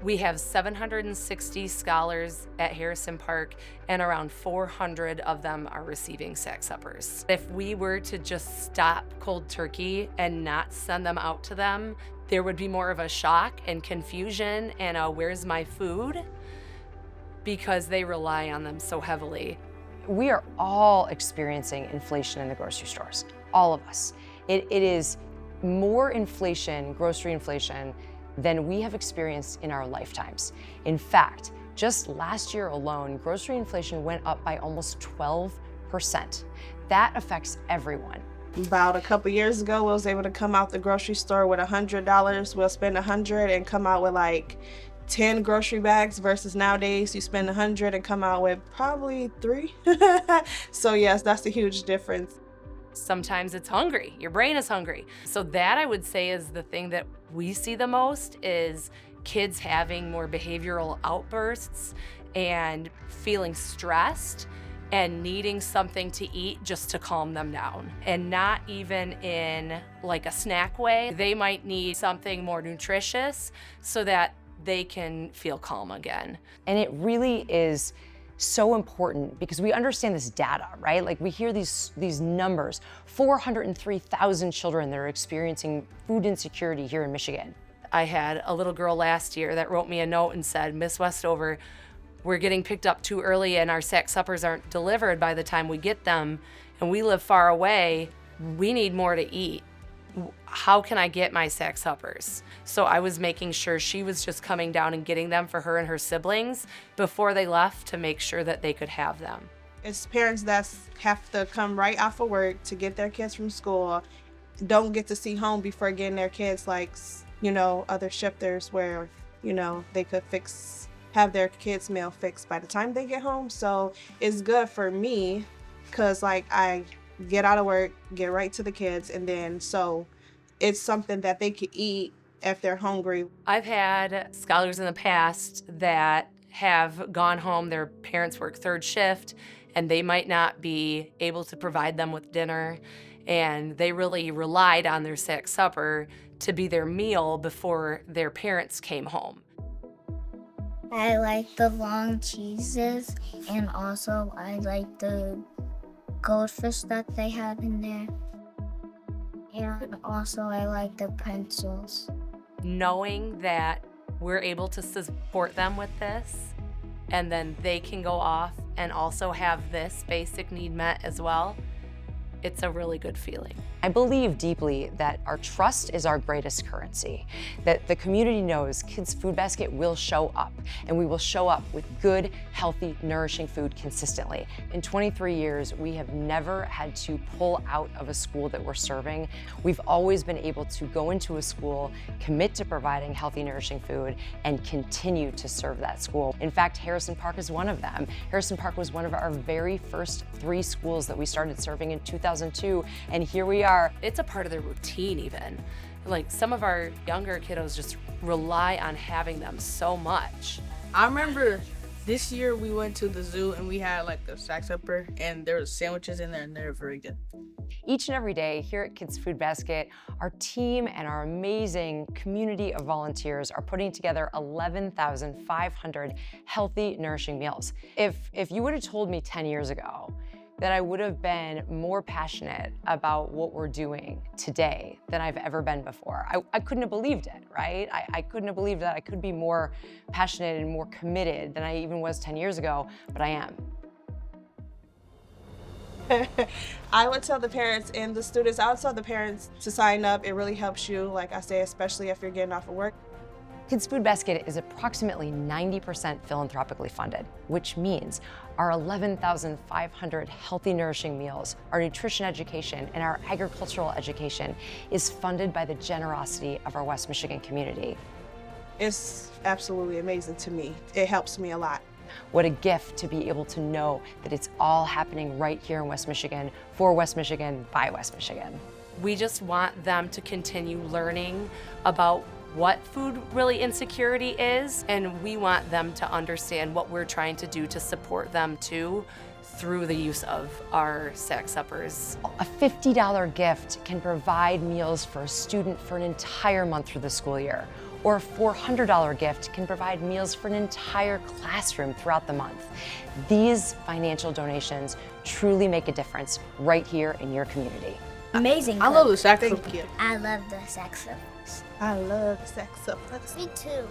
We have 760 scholars at Harrison Park, and around 400 of them are receiving sack suppers. If we were to just stop cold turkey and not send them out to them, there would be more of a shock and confusion and a where's my food? Because they rely on them so heavily. We are all experiencing inflation in the grocery stores, all of us. It is more inflation, grocery inflation, than we have experienced in our lifetimes. In fact, just last year alone, grocery inflation went up by almost 12%. That affects everyone. About a couple years ago, we was able to come out the grocery store with $100. We'll spend $100 and come out with like 10 grocery bags versus nowadays you spend $100 and come out with probably 3. So yes, that's a huge difference. Sometimes it's hungry, your brain is hungry. So that I would say is the thing that we see the most is kids having more behavioral outbursts and feeling stressed and needing something to eat just to calm them down. And not even in like a snack way. They might need something more nutritious so that they can feel calm again. And it really is so important because we understand this data, right? Like we hear these numbers, 403,000 children that are experiencing food insecurity here in Michigan. I had a little girl last year that wrote me a note and said, Miss Westover, we're getting picked up too early and our sack suppers aren't delivered by the time we get them, and we live far away. We need more to eat. How can I get my sack suppers? So I was making sure she was just coming down and getting them for her and her siblings before they left to make sure that they could have them. It's parents that have to come right off of work to get their kids from school, don't get to see home before getting their kids like, other shifters where, they could have their kids' meal fixed by the time they get home. So it's good for me because I get out of work, get right to the kids, and then so it's something that they could eat if they're hungry. I've had scholars in the past that have gone home, their parents work third shift, and they might not be able to provide them with dinner, and they really relied on their sack supper to be their meal before their parents came home. I like the long cheeses, and also I like the goldfish that they have in there. And also I like the pencils. Knowing that we're able to support them with this, and then they can go off and also have this basic need met as well, it's a really good feeling. I believe deeply that our trust is our greatest currency, that the community knows Kids Food Basket will show up, and we will show up with good, healthy, nourishing food consistently. In 23 years, we have never had to pull out of a school that we're serving. We've always been able to go into a school, commit to providing healthy, nourishing food, and continue to serve that school. In fact, Harrison Park is one of them. Harrison Park was one of our very first 3 schools that we started serving in 2002, and here we are. It's a part of their routine even. Like some of our younger kiddos just rely on having them so much. I remember this year we went to the zoo and we had like the sack supper and there was sandwiches in there and they were very good. Each and every day here at Kids Food Basket, our team and our amazing community of volunteers are putting together 11,500 healthy, nourishing meals. If you would have told me 10 years ago that I would have been more passionate about what we're doing today than I've ever been before, I couldn't have believed it, right? I couldn't have believed that I could be more passionate and more committed than I even was 10 years ago, but I am. I would tell the parents and the students, I would tell the parents to sign up. It really helps you, like I say, especially if you're getting off of work. Kids Food Basket is approximately 90% philanthropically funded, which means our 11,500 healthy, nourishing meals, our nutrition education, and our agricultural education is funded by the generosity of our West Michigan community. It's absolutely amazing to me. It helps me a lot. What a gift to be able to know that it's all happening right here in West Michigan, for West Michigan, by West Michigan. We just want them to continue learning about what food really insecurity is, and we want them to understand what we're trying to do to support them too through the use of our sack suppers. A $50 gift can provide meals for a student for an entire month through the school year, or a $400 gift can provide meals for an entire classroom throughout the month. These financial donations truly make a difference right here in your community. Amazing. I love the sack Thank suppers. you. I love the saxophones. I love saxophones. Me too.